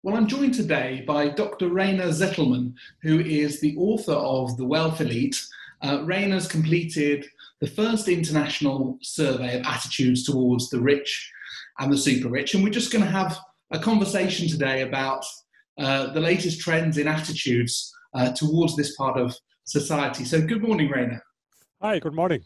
Well, I'm joined today by Dr. Rainer Zitelmann, who is the author of The Wealth Elite. Rainer's completed the first international survey of attitudes towards the rich and the super rich, and we're just going to have a conversation today about the latest trends in attitudes towards this part of society. So good morning, Rainer. Hi, good morning.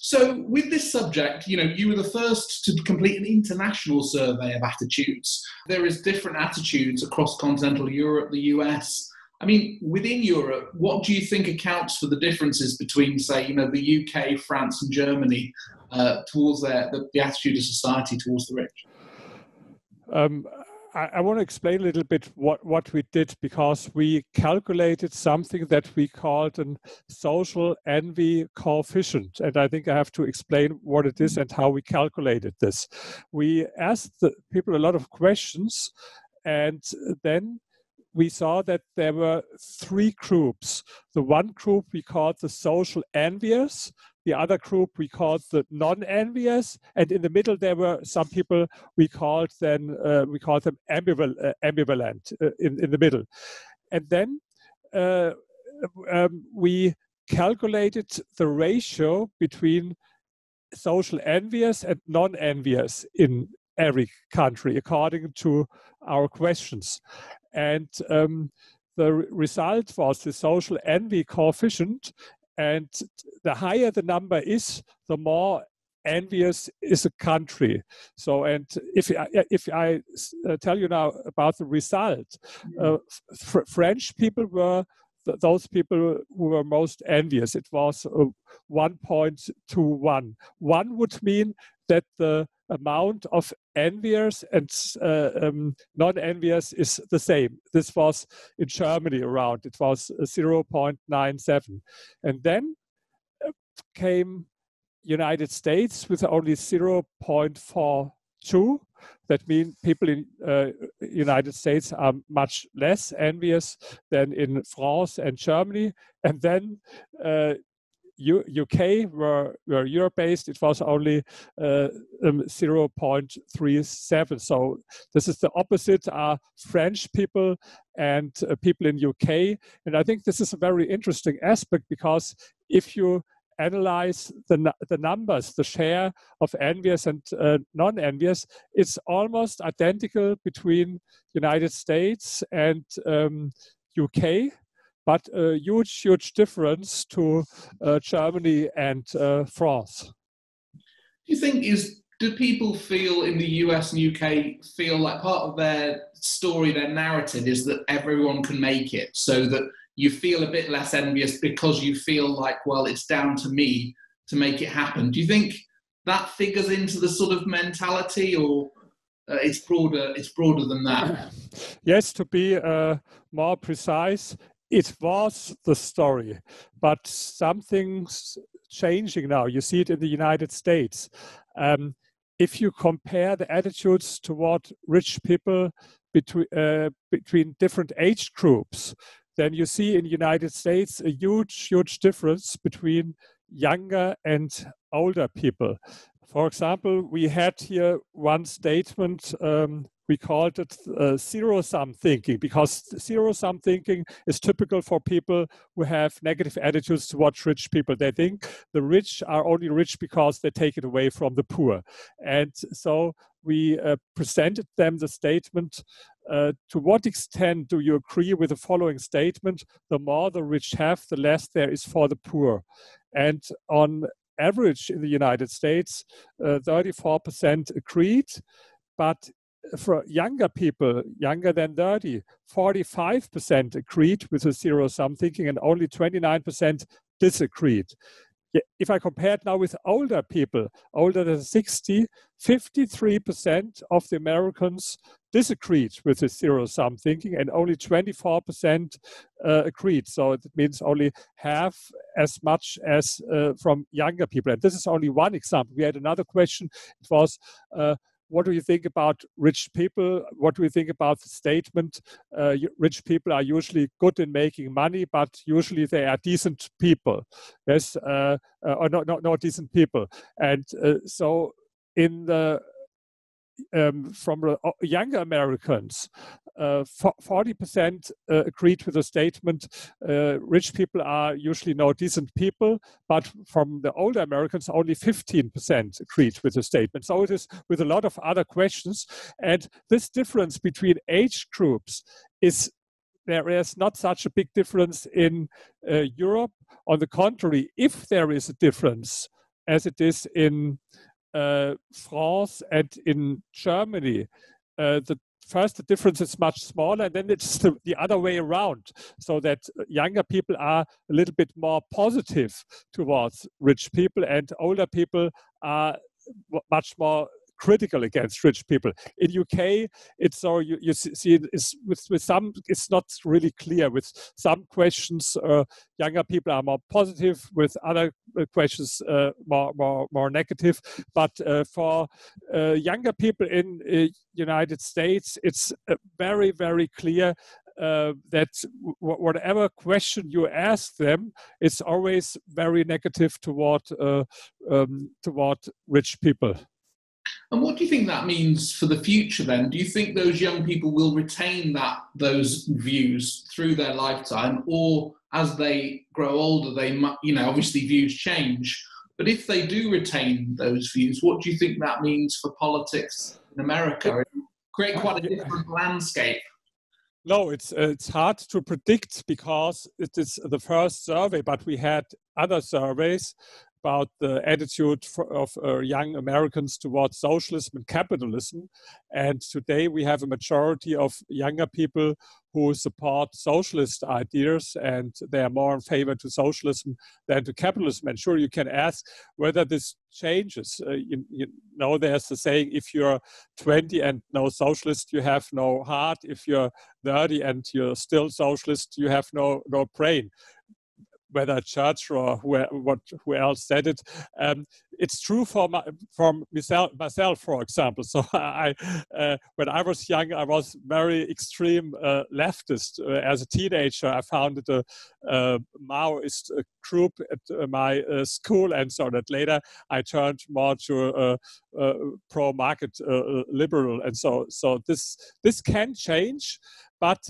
So with this subject, you were the first to complete an international survey of attitudes. There is different attitudes across continental Europe, the US. I mean, within Europe, what do you think accounts for the differences between, say, the UK, France and Germany towards the attitude of society towards the rich? I want to explain a little bit what we did, because we calculated something that we called a social envy coefficient. And I think I have to explain what it is and how we calculated this. We asked the people a lot of questions, and then we saw that there were three groups. The one group we called the social envious, the other group we called the non-envious, and in the middle there were some people we called them ambivalent in the middle. And then we calculated the ratio between social envious and non-envious in every country according to our questions. And the result was the social envy coefficient. And the higher the number is, the more envious is a country. So, and if I tell you now about the result, French people were those people who were most envious. It was 1.21. One would mean that the amount of envious and non-envious is the same. This was in Germany around. It was 0.97. And then came United States with only 0.42. That means people in United States are much less envious than in France and Germany. And then UK, where Europe-based, it was only 0.37. So this is the opposite, are French people and people in UK. And I think this is a very interesting aspect, because if you analyze the numbers, the share of envious and non-envious, it's almost identical between United States and UK. But a huge difference to Germany and France. Do you think do people feel in the US and UK feel like part of their story, their narrative is that everyone can make it, so that you feel a bit less envious because you feel like, well, it's down to me to make it happen? Do you think that figures into the sort of mentality, or it's broader than that? Yes, to be more precise, it was the story, but something's changing now. You see it in the United States. If you compare the attitudes toward rich people between different age groups, then you see in the United States a huge difference between younger and older people. For example, we had here one statement, we called it zero-sum thinking, because zero-sum thinking is typical for people who have negative attitudes towards rich people. They think the rich are only rich because they take it away from the poor. And so we presented them the statement, to what extent do you agree with the following statement? The more the rich have, the less there is for the poor. And on average in the United States, 34% agreed, but for younger people, younger than 30, 45% agreed with the zero-sum thinking and only 29% disagreed. If I compare it now with older people, older than 60, 53% of the Americans disagreed with the zero-sum thinking and only 24% agreed. So it means only half as much as from younger people. And this is only one example. We had another question. It was, what do you think about rich people? What do you think about the statement, rich people are usually good in making money, but usually they are decent people? Yes, or not decent people. And so in the from the younger Americans, 40% agreed with the statement, rich people are usually no decent people, but from the older Americans, only 15% agreed with the statement. So it is with a lot of other questions. And this difference between age groups there is not such a big difference in Europe. On the contrary, if there is a difference, as it is in France and in Germany, the difference is much smaller, and then it's the other way around, so that younger people are a little bit more positive towards rich people, and older people are much more critical against rich people. In UK, it's so you see it's with some, it's not really clear. With some questions, younger people are more positive. With other questions, more negative. But for younger people in United States, it's very, very clear that whatever question you ask them, it's always very negative toward rich people. And what do you think that means for the future then? Do you think those young people will retain those views through their lifetime, or as they grow older, they might, obviously views change, but if they do retain those views, what do you think that means for politics in America? It create quite a different landscape. No, it's hard to predict because it is the first survey, but we had other surveys about the attitude of young Americans towards socialism and capitalism. And today we have a majority of younger people who support socialist ideas, and they are more in favor to socialism than to capitalism. And sure, you can ask whether this changes. There's the saying, if you're 20 and no socialist, you have no heart. If you're 30 and you're still socialist, you have no brain. Whether Church or who else said it, it's true for myself, for example. So when I was young, I was very extreme leftist. As a teenager, I founded a Maoist group at my school, and so that later I turned more to pro-market liberal, and so this can change, but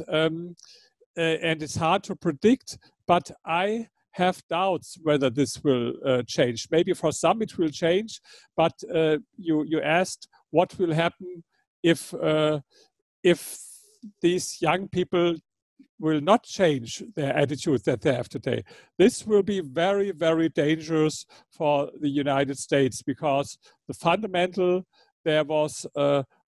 and it's hard to predict. But I have doubts whether this will change. Maybe for some it will change, but you asked what will happen if these young people will not change their attitude that they have today. This will be very, very dangerous for the United States, because the fundamental, there was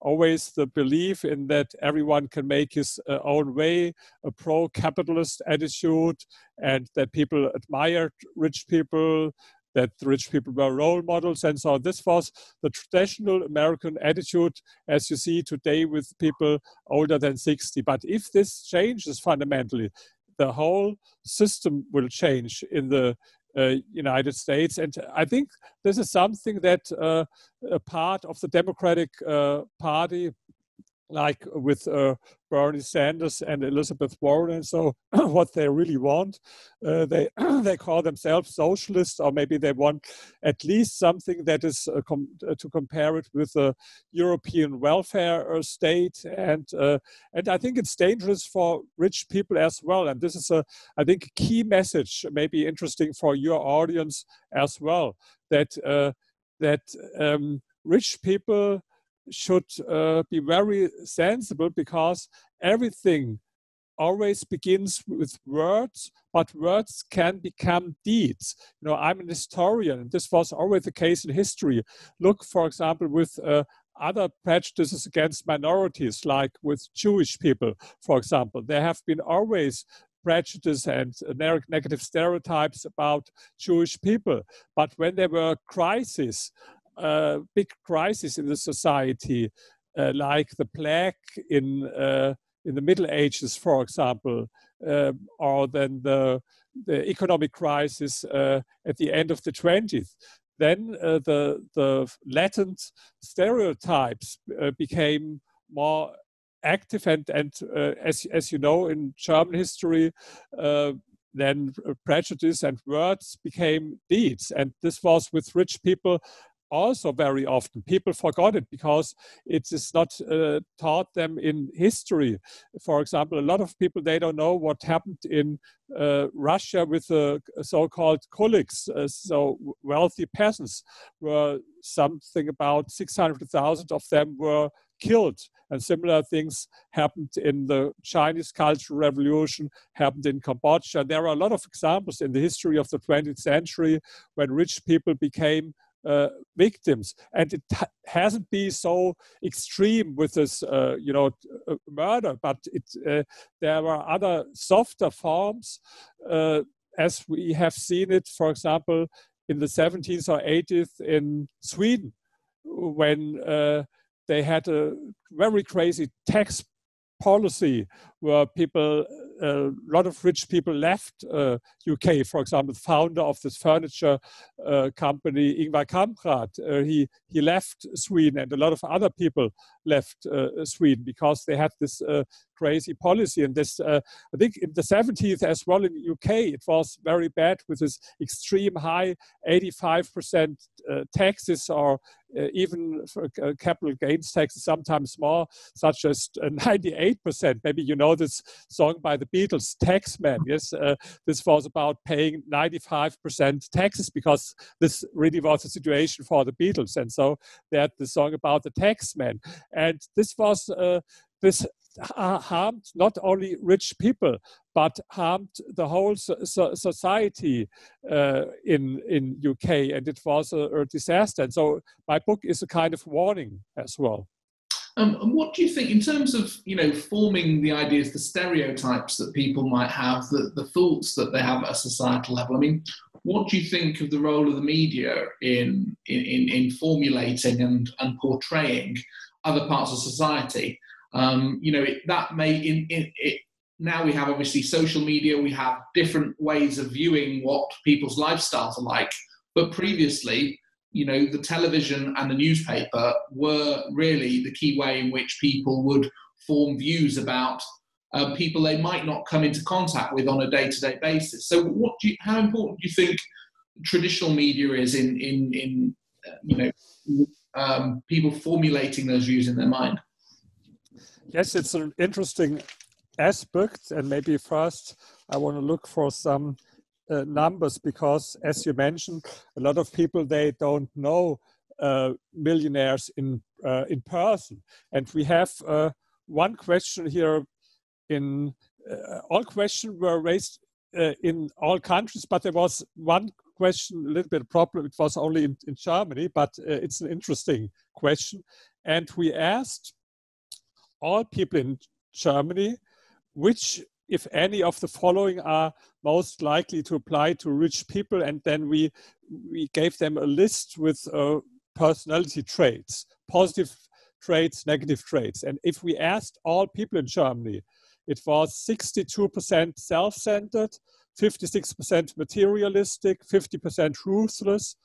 always the belief in that everyone can make his own way, a pro-capitalist attitude, and that people admired rich people, that the rich people were role models. And so this was the traditional American attitude, as you see today with people older than 60. But if this changes fundamentally, the whole system will change in the United States. And I think this is something that a part of the Democratic Party, like with Bernie Sanders and Elizabeth Warren, and so what they really want, they call themselves socialists, or maybe they want at least something that is to compare it with a European welfare state, and I think it's dangerous for rich people as well. And this is I think a key message, maybe interesting for your audience as well, that rich people should be very sensible, because everything always begins with words, but words can become deeds. I'm an historian, and this was always the case in history. Look, for example, with other prejudices against minorities, like with Jewish people, for example. There have been always prejudice and negative stereotypes about Jewish people. But when there were big crisis in the society, like the plague in the Middle Ages, for example, or then the economic crisis at the end of the 20th. Then the latent stereotypes became more active, and as you know, in German history, then prejudice and words became deeds. And this was with rich people also very often people forgot it because it is not taught them in history. For example, a lot of people, they don't know what happened in Russia with the so-called kuliks, so wealthy peasants, where something about 600,000 of them were killed. And similar things happened in the Chinese Cultural Revolution, happened in Cambodia. There are a lot of examples in the history of the 20th century when rich people became victims, and it hasn't been so extreme with this, murder. But there are other softer forms, as we have seen it, for example, in the 70s or 80s in Sweden, when they had a very crazy tax policy where people, a lot of rich people left UK. For example, the founder of this furniture company, Ingvar Kamprad, he left Sweden, and a lot of other people left Sweden because they had this crazy policy. And this, I think in the 70s as well in the UK, it was very bad with this extreme high 85% taxes, or even for capital gains taxes, sometimes more, such as 98%. Maybe you know this song by the Beatles, Taxman. Yes, this was about paying 95% taxes because this really was the situation for the Beatles. And so they had the song about the Taxman. And this was, this harmed not only rich people, but harmed the whole society in UK, and it was a disaster. And so my book is a kind of warning as well. And what do you think in terms of, forming the ideas, the stereotypes that people might have, the thoughts that they have at a societal level? I mean, what do you think of the role of the media in formulating and portraying other parts of society? Now we have obviously social media, we have different ways of viewing what people's lifestyles are like, but previously, the television and the newspaper were really the key way in which people would form views about people they might not come into contact with on a day-to-day basis. So how important do you think traditional media is in people formulating those views in their mind? Yes, it's an interesting aspect, and maybe first I want to look for some numbers, because as you mentioned, a lot of people, they don't know millionaires in person. And we have one question here. All questions were raised in all countries, but there was one question, a little bit of problem. It was only in Germany, but it's an interesting question. And we asked all people in Germany, which, if any, of the following are most likely to apply to rich people, and then we gave them a list with personality traits, positive traits, negative traits. And if we asked all people in Germany, it was 62% self-centered, 56% materialistic, 50% ruthless,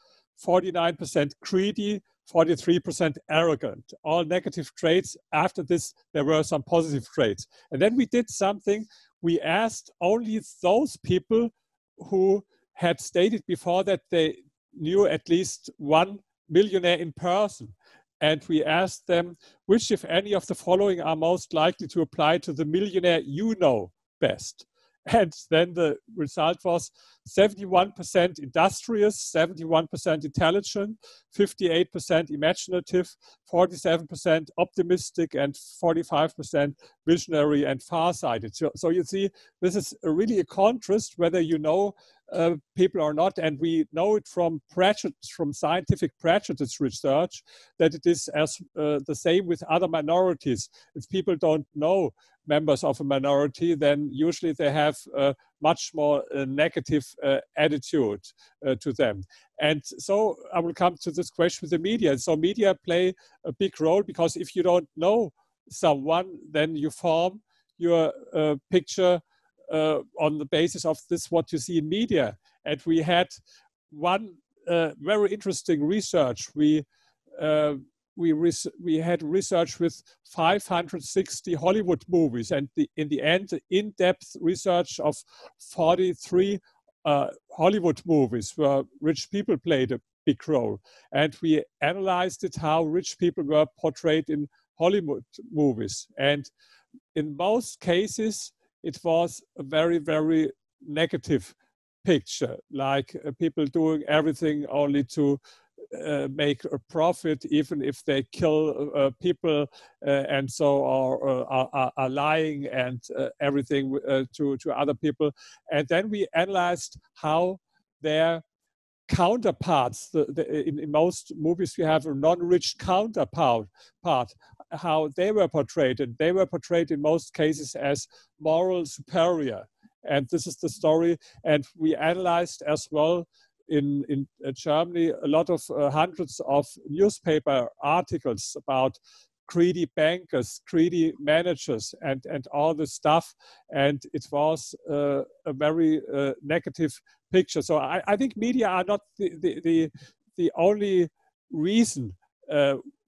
49% greedy, 43% arrogant, all negative traits. After this, there were some positive traits. And then we did something. We asked only those people who had stated before that they knew at least one millionaire in person. And we asked them, which, if any, of the following are most likely to apply to the millionaire you know best? And then the result was 71% industrious, 71% intelligent, 58% imaginative, 47% optimistic, and 45% visionary and farsighted. So you see, this is really a contrast whether you know people or not. And we know it from scientific prejudice research that it is as the same with other minorities. If people don't know members of a minority, then usually they have a much more negative attitude to them. And so I will come to this question with the media. So media play a big role, because if you don't know someone, then you form your picture on the basis of this, what you see in media. And we had one very interesting research. We had research with 560 Hollywood movies, and in the end, in-depth research of 43 Hollywood movies where rich people played a big role. And we analyzed it, how rich people were portrayed in Hollywood movies. And in most cases, it was a very, very negative picture, like people doing everything only to make a profit, even if they kill people, and so are lying and everything to other people. And then we analyzed how their counterparts, in most movies we have a non-rich counterpart, how they were portrayed. And they were portrayed in most cases as moral superior. And this is the story. And we analyzed as well in Germany a lot of hundreds of newspaper articles about greedy bankers, greedy managers, and all this stuff. And it was a very negative picture. So I think media are not the only reason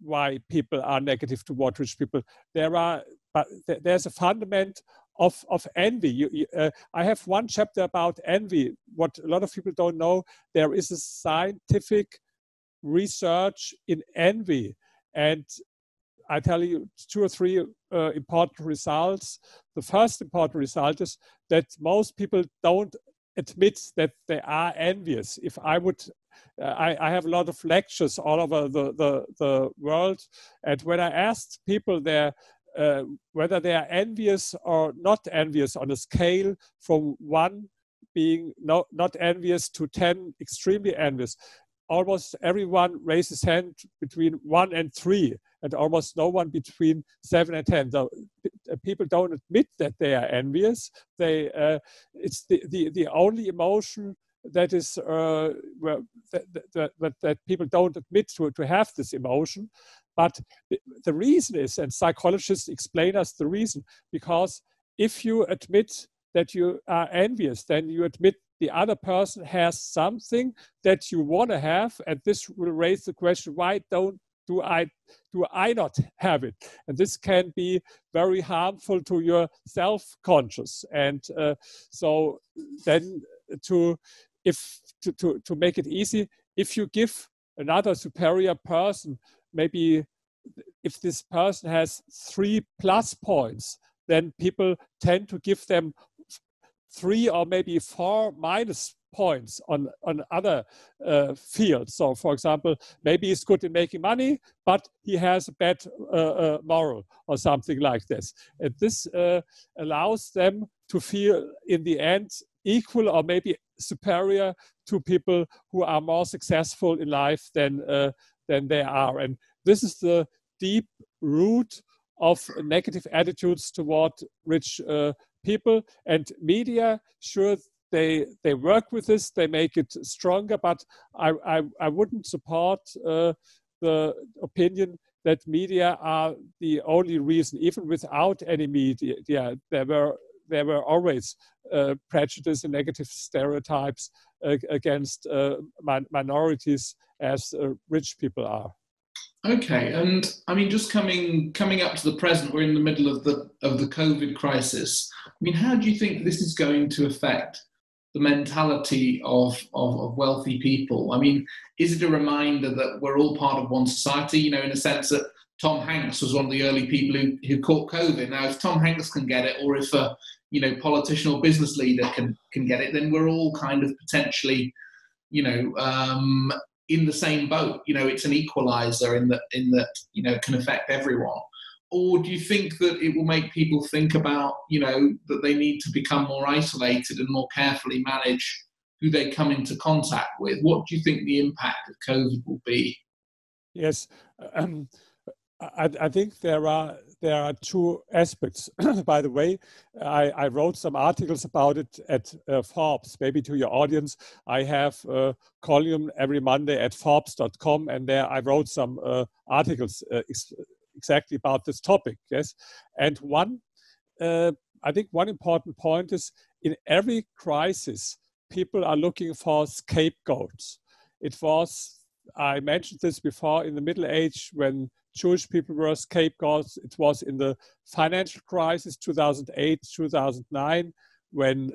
why people are negative toward rich people. There's a fundament of envy. I have one chapter about envy. What a lot of people don't know, there is a scientific research in envy. And I tell you 2 or 3 important results. The first important result is that most people don't admit that they are envious. If I would, I have a lot of lectures all over the world, and when I asked people there whether they are envious or not envious on a scale from 1 being not envious to 10 extremely envious, almost everyone raises hand between 1 and 3, and almost no one between 7 and 10. So people don't admit that they are envious. It's the only emotion that is that people don't admit to have this emotion. But the reason is, and psychologists explain us the reason, because if you admit that you are envious, then you admit the other person has something that you want to have, and this will raise the question: why do I not have it? And this can be very harmful to your self-conscious. And so then to make it easy, if you give another superior person, maybe if this person has 3+ points, then people tend to give them 3 or maybe 4 minus points on other fields. So, for example, maybe he's good in making money, but he has a bad moral or something like this. And this allows them to feel in the end equal or maybe superior to people who are more successful in life than they are. And this is the deep root of negative attitudes toward rich people. And media, sure, they work with this, they make it stronger, but I wouldn't support the opinion that media are the only reason. Even without any media, there were always prejudice and negative stereotypes against minorities, as rich people are. Okay, and I mean, just coming up to the present, we're in the middle of the COVID crisis. I mean, how do you think this is going to affect the mentality of wealthy people? I mean, is it a reminder that we're all part of one society? You know, in a sense that Tom Hanks was one of the early people who caught COVID. Now, if Tom Hanks can get it, or if a politician or business leader can get it, then we're all kind of potentially, in the same boat. It's an equalizer in that can affect everyone. Or do you think that it will make people think about, that they need to become more isolated and more carefully manage who they come into contact with? What do you think the impact of COVID will be? Yes, I think there are 2 aspects. By the way, I wrote some articles about it at Forbes. Maybe to your audience, I have a column every Monday at Forbes.com, and there I wrote some articles exactly about this topic. Yes, and I think one important point is, in every crisis, people are looking for scapegoats. I mentioned this before, in the Middle Age, when Jewish people were scapegoats. It was in the financial crisis, 2008, 2009, when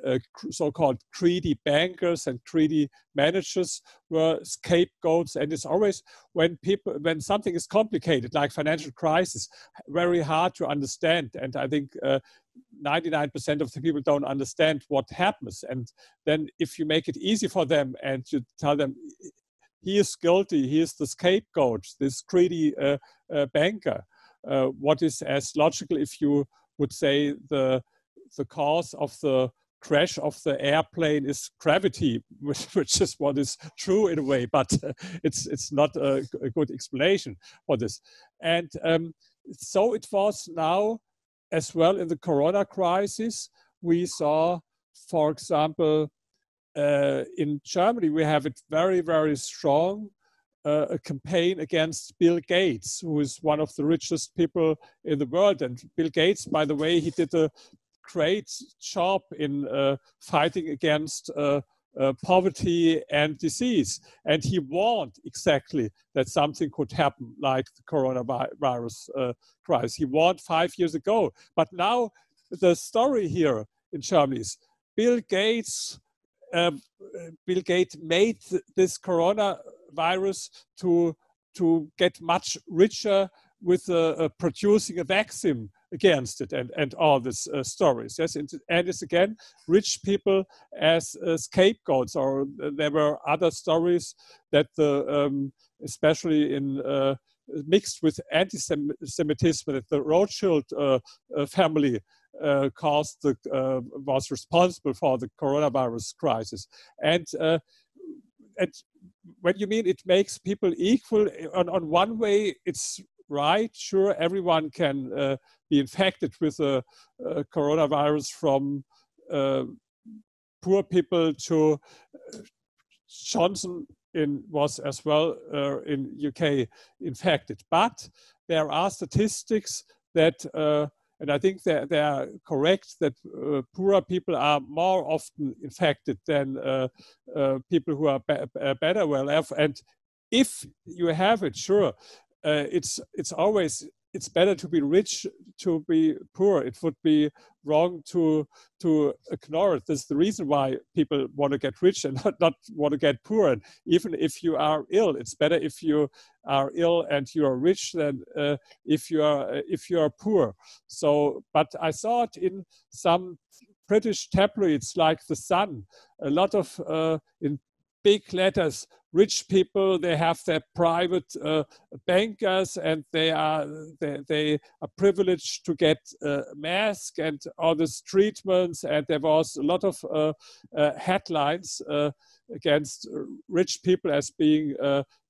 so-called greedy bankers and greedy managers were scapegoats. And it's always when something is complicated, like financial crisis, very hard to understand. And I think 99% of the people don't understand what happens. And then if you make it easy for them and you tell them, he is guilty, he is the scapegoat, this greedy banker, what is as logical if you would say the cause of the crash of the airplane is gravity, which is what is true in a way, but it's not a good explanation for this. And so it was now as well in the corona crisis. We saw, for example, in Germany, we have it very, very strong, a campaign against Bill Gates, who is one of the richest people in the world. And Bill Gates, by the way, he did a great job in fighting against poverty and disease. And he warned exactly that something could happen like the coronavirus crisis. He warned 5 years ago. But now the story here in Germany is Bill Gates made this coronavirus to get much richer with producing a vaccine against it and all these stories. Yes, and it's again rich people as scapegoats. Or there were other stories that especially in mixed with anti-Semitism, that the Rothschild family was responsible for the coronavirus crisis. And when you mean it makes people equal, on one way it's right, sure, everyone can be infected with a coronavirus, from poor people to Johnson was as well in UK infected. But there are statistics that and I think they are correct, that poorer people are more often infected than people who are better well off. And if you have it, sure, it's better to be rich to be poor. It would be wrong to ignore it. That's the reason why people want to get rich and not want to get poor. And even if you are ill, it's better if you are ill and you are rich than if you are poor. So, but I saw it in some British tabloids like The Sun, a lot of in big letters, rich people, they have their private bankers, and they are privileged to get masks and all these treatments. And there was a lot of headlines against rich people as being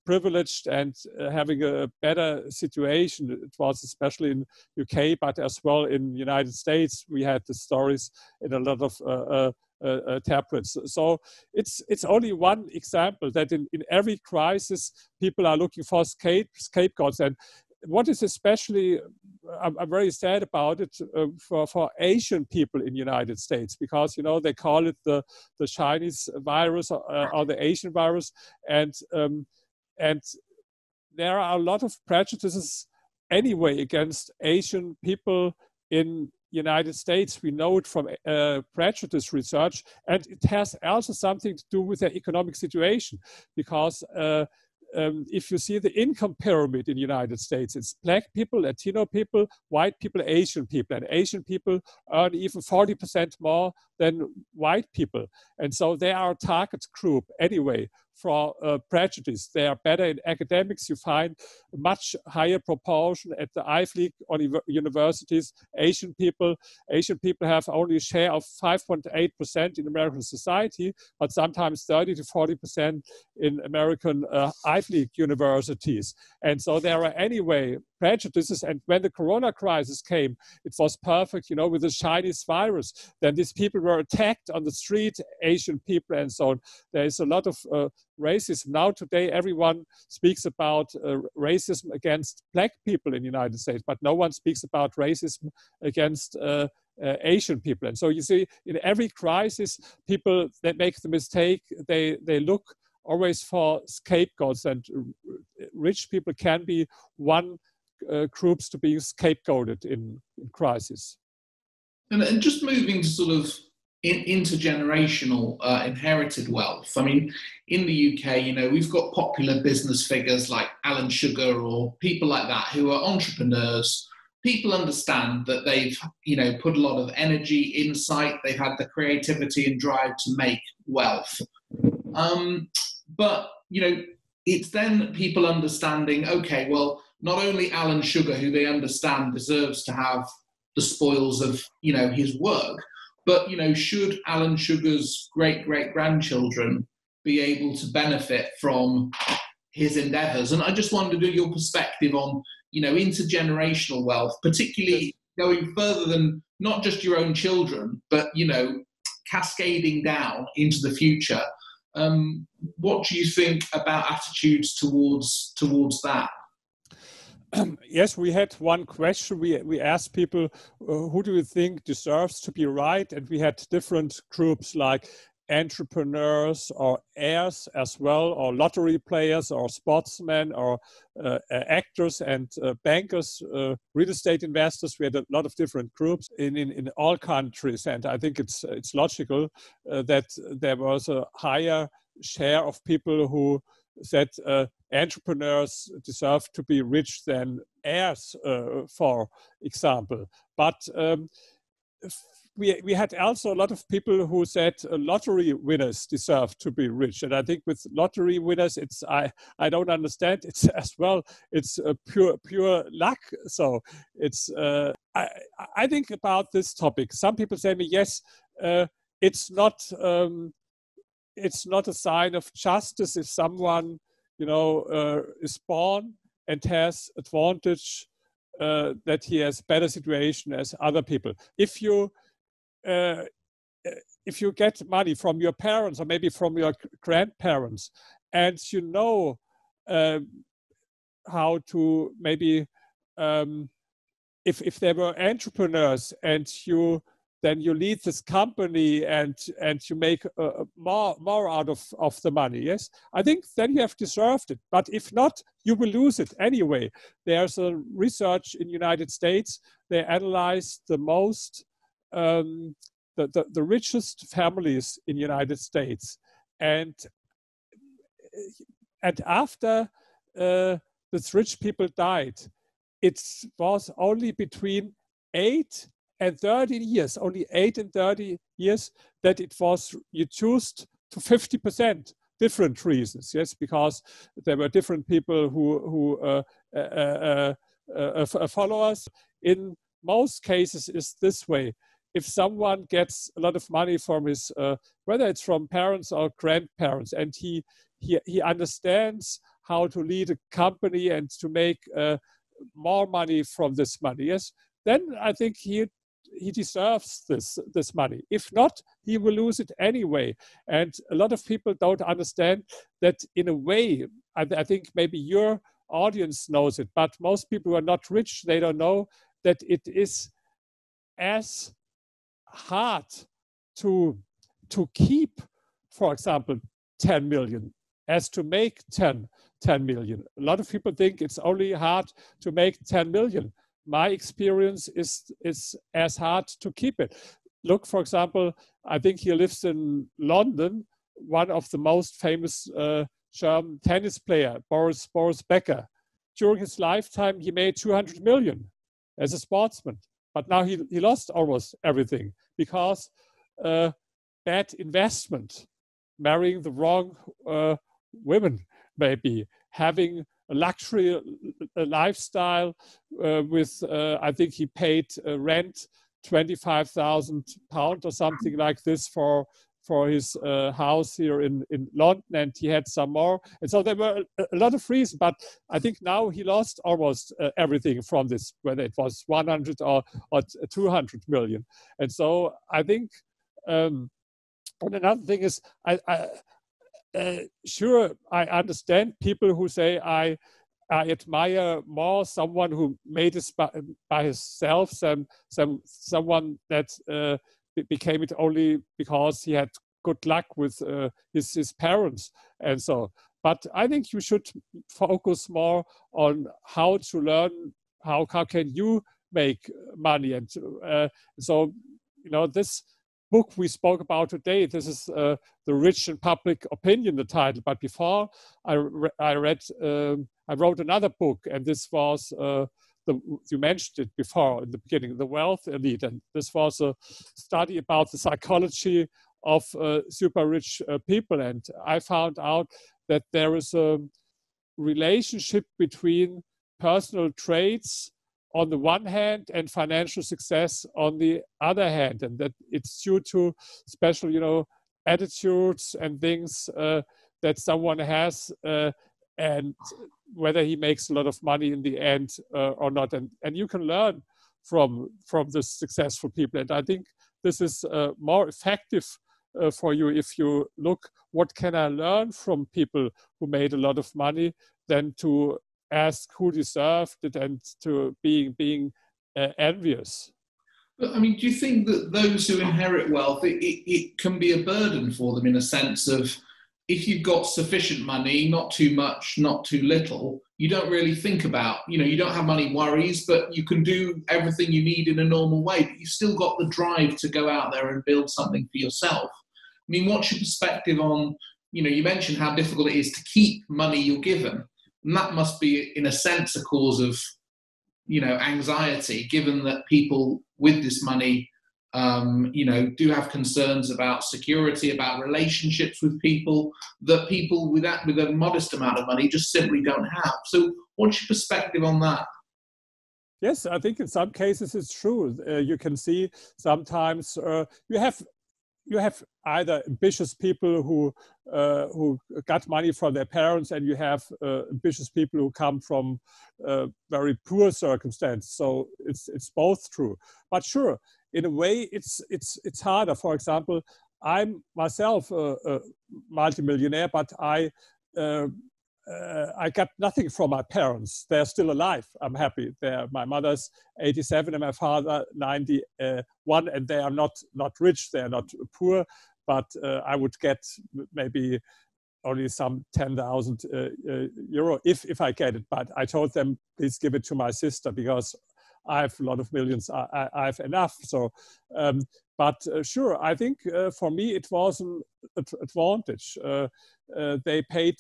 privileged and having a better situation. It was especially in UK, but as well in the United States. We had the stories in a lot of tabloids. So it's only one example that in every crisis people are looking for scapegoats. And what is especially, I'm very sad about it for Asian people in the United States, because they call it the Chinese virus or the Asian virus, and there are a lot of prejudices anyway against Asian people in United States. We know it from prejudice research, and it has also something to do with their economic situation, because if you see the income pyramid in the United States, it's black people, Latino people, white people, Asian people, and Asian people earn even 40% more than white people. And so they are a target group anyway for prejudice. They are better in academics. You find a much higher proportion at the Ivy League universities. Asian people have only a share of 5.8% in American society, but sometimes 30 to 40% in American Ivy League universities. And so there are anyway prejudices. And when the corona crisis came, it was perfect, with the Chinese virus. Then these people were attacked on the street, Asian people and so on. There is a lot of racism. Now today everyone speaks about racism against black people in the United States, but no one speaks about racism against Asian people. And so you see, in every crisis, people that make the mistake, they look always for scapegoats, and rich people can be one groups to be scapegoated in crisis. And just moving to sort of intergenerational inherited wealth. I mean, in the UK, we've got popular business figures like Alan Sugar or people like that who are entrepreneurs. People understand that they've, put a lot of energy, insight, they've had the creativity and drive to make wealth. But, it's then people understanding, okay, well, not only Alan Sugar, who they understand deserves to have the spoils of, his work, but, should Alan Sugar's great-great-grandchildren be able to benefit from his endeavours? And I just wondered your perspective on, intergenerational wealth, particularly going further than not just your own children, but, cascading down into the future. What do you think about attitudes towards that? Yes, we had one question. We asked people, who do you think deserves to be right? And we had different groups like entrepreneurs or heirs as well, or lottery players or sportsmen or actors and bankers, real estate investors. We had a lot of different groups in all countries. And I think it's logical that there was a higher share of people who said entrepreneurs deserve to be rich than heirs, for example. But we had also a lot of people who said lottery winners deserve to be rich. And I think with lottery winners, I don't understand. It's as well, it's pure luck. So it's I think about this topic. Some people say to me, yes, it's not a sign of justice if someone, is born and has advantage that he has better situation as other people. If you get money from your parents or maybe from your grandparents, and how to maybe if they were entrepreneurs and then you lead this company and you make more out of the money, yes? I think then you have deserved it. But if not, you will lose it anyway. There's a research in the United States. They analyzed the most, the richest families in the United States. And after these rich people died, it was only between 8 and 30 years, only 8 and 30 years, that it was reduced to 50%. Different reasons, yes, because there were different people who follow us. In most cases, it's this way. If someone gets a lot of money from his, whether it's from parents or grandparents, and he understands how to lead a company and to make more money from this money, yes, then I think he deserves this money. If not, he will lose it anyway. And a lot of people don't understand that in a way. I think maybe your audience knows it, but most people who are not rich, they don't know that it is as hard to keep, for example, 10 million as to make 10 million. A lot of people think it's only hard to make 10 million. My experience is as hard to keep it. Look, for example, I think he lives in London, one of the most famous German tennis player, Boris Becker. During his lifetime, he made 200 million as a sportsman. But now he lost almost everything because bad investment, marrying the wrong women, maybe having a luxury lifestyle with, I think he paid rent £25,000 or something like this for his house here in London, and he had some more. And so there were a lot of reasons, but I think now he lost almost everything from this, whether it was 100 or 200 million. And so I think, and another thing is, sure, I understand people who say I admire more someone who made this by himself than someone that became it only because he had good luck with his parents and so. But I think you should focus more on how to learn how can you make money, and so this book we spoke about today. This is The Rich and Public Opinion, the title. But before I wrote another book, and this was you mentioned it before in the beginning, The Wealth Elite, and this was a study about the psychology of super rich people. And I found out that there is a relationship between personal traits on the one hand and financial success on the other hand, and that it's due to special, attitudes and things that someone has, and whether he makes a lot of money in the end or not. And you can learn from the successful people. And I think this is more effective for you if you look, what can I learn from people who made a lot of money, than to ask who deserved it and to being envious. I mean, do you think that those who inherit wealth, it can be a burden for them, in a sense of, if you've got sufficient money, not too much, not too little, you don't really think about, you don't have money worries, but you can do everything you need in a normal way, but you've still got the drive to go out there and build something for yourself. I mean, what's your perspective on, you mentioned how difficult it is to keep money you're given, and that must be, in a sense, a cause of, anxiety, given that people with this money, do have concerns about security, about relationships with people, that people with a modest amount of money just simply don't have. So what's your perspective on that? Yes, I think in some cases it's true. You can see sometimes you have either ambitious people who got money from their parents, and you have ambitious people who come from very poor circumstances. So it's both true. But sure, in a way, it's harder. For example, I'm myself a multimillionaire, but I got nothing from my parents. They're still alive. I'm happy. My mother's 87 and my father 91, and they are not rich. They are not poor, but I would get maybe only some 10,000 euro if I get it. But I told them, please give it to my sister, because I have a lot of millions. I have enough. So, but sure, I think for me it was an advantage. They paid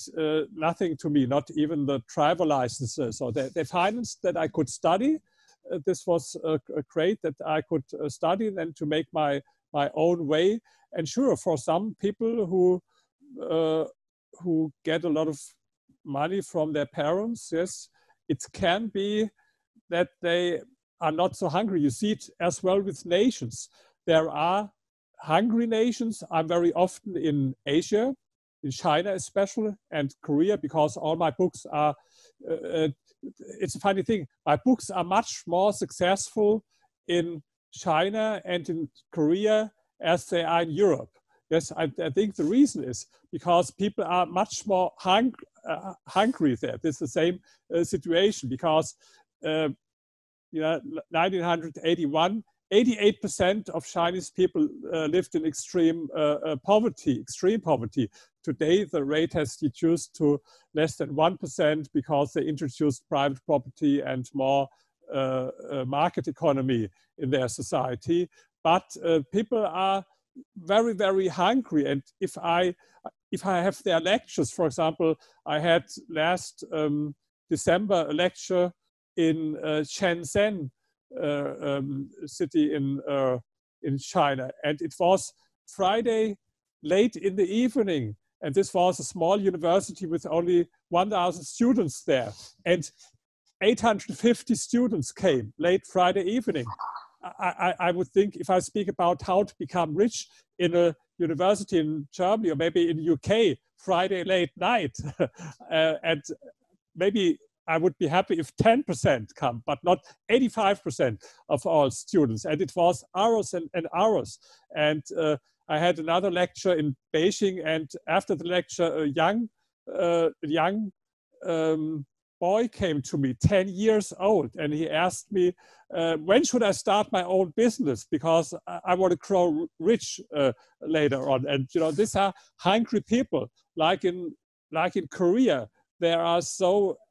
nothing to me, not even the driver licenses. So they financed that I could study. This was great that I could study and to make my own way. And sure, for some people who get a lot of money from their parents, yes, it can be that they are not so hungry. You see it as well with nations. There are hungry nations. I'm very often in Asia, in China especially, and Korea, because all my books are, it's a funny thing, my books are much more successful in China and in Korea as they are in Europe. Yes, I think the reason is because people are much more hungry there. This is the same situation, because 1981, 88% of Chinese people lived in extreme poverty. Today, the rate has reduced to less than 1% because they introduced private property and more market economy in their society. But people are very, very hungry. And if I have their lectures, for example, I had last December a lecture in Shenzhen city in China, and it was Friday late in the evening, and this was a small university with only 1,000 students there, and 850 students came late Friday evening. I would think, if I speak about how to become rich in a university in Germany or maybe in UK, Friday late night, and maybe I would be happy if 10% come, but not 85% of all students. And it was hours and hours. And I had another lecture in Beijing, and after the lecture, a young boy came to me, 10 years old, and he asked me, when should I start my own business? Because I want to grow rich later on. And these are hungry people, like in Korea. There are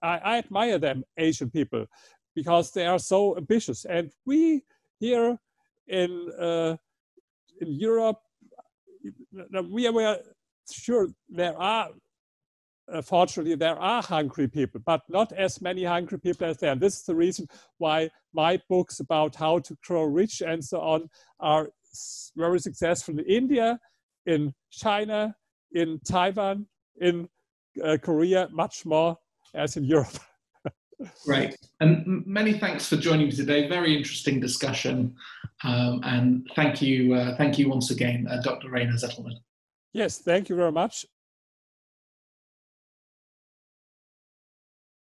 I admire them, Asian people, because they are so ambitious. And we here in in Europe, we are sure there are, fortunately, there are hungry people, but not as many hungry people as there. And this is the reason why my books about how to grow rich and so on are very successful in India, in China, in Taiwan, in Korea, much more as in Europe. Great. And many thanks for joining me today. Very interesting discussion. And thank you once again, Dr. Rainer Zitelmann. Yes, thank you very much.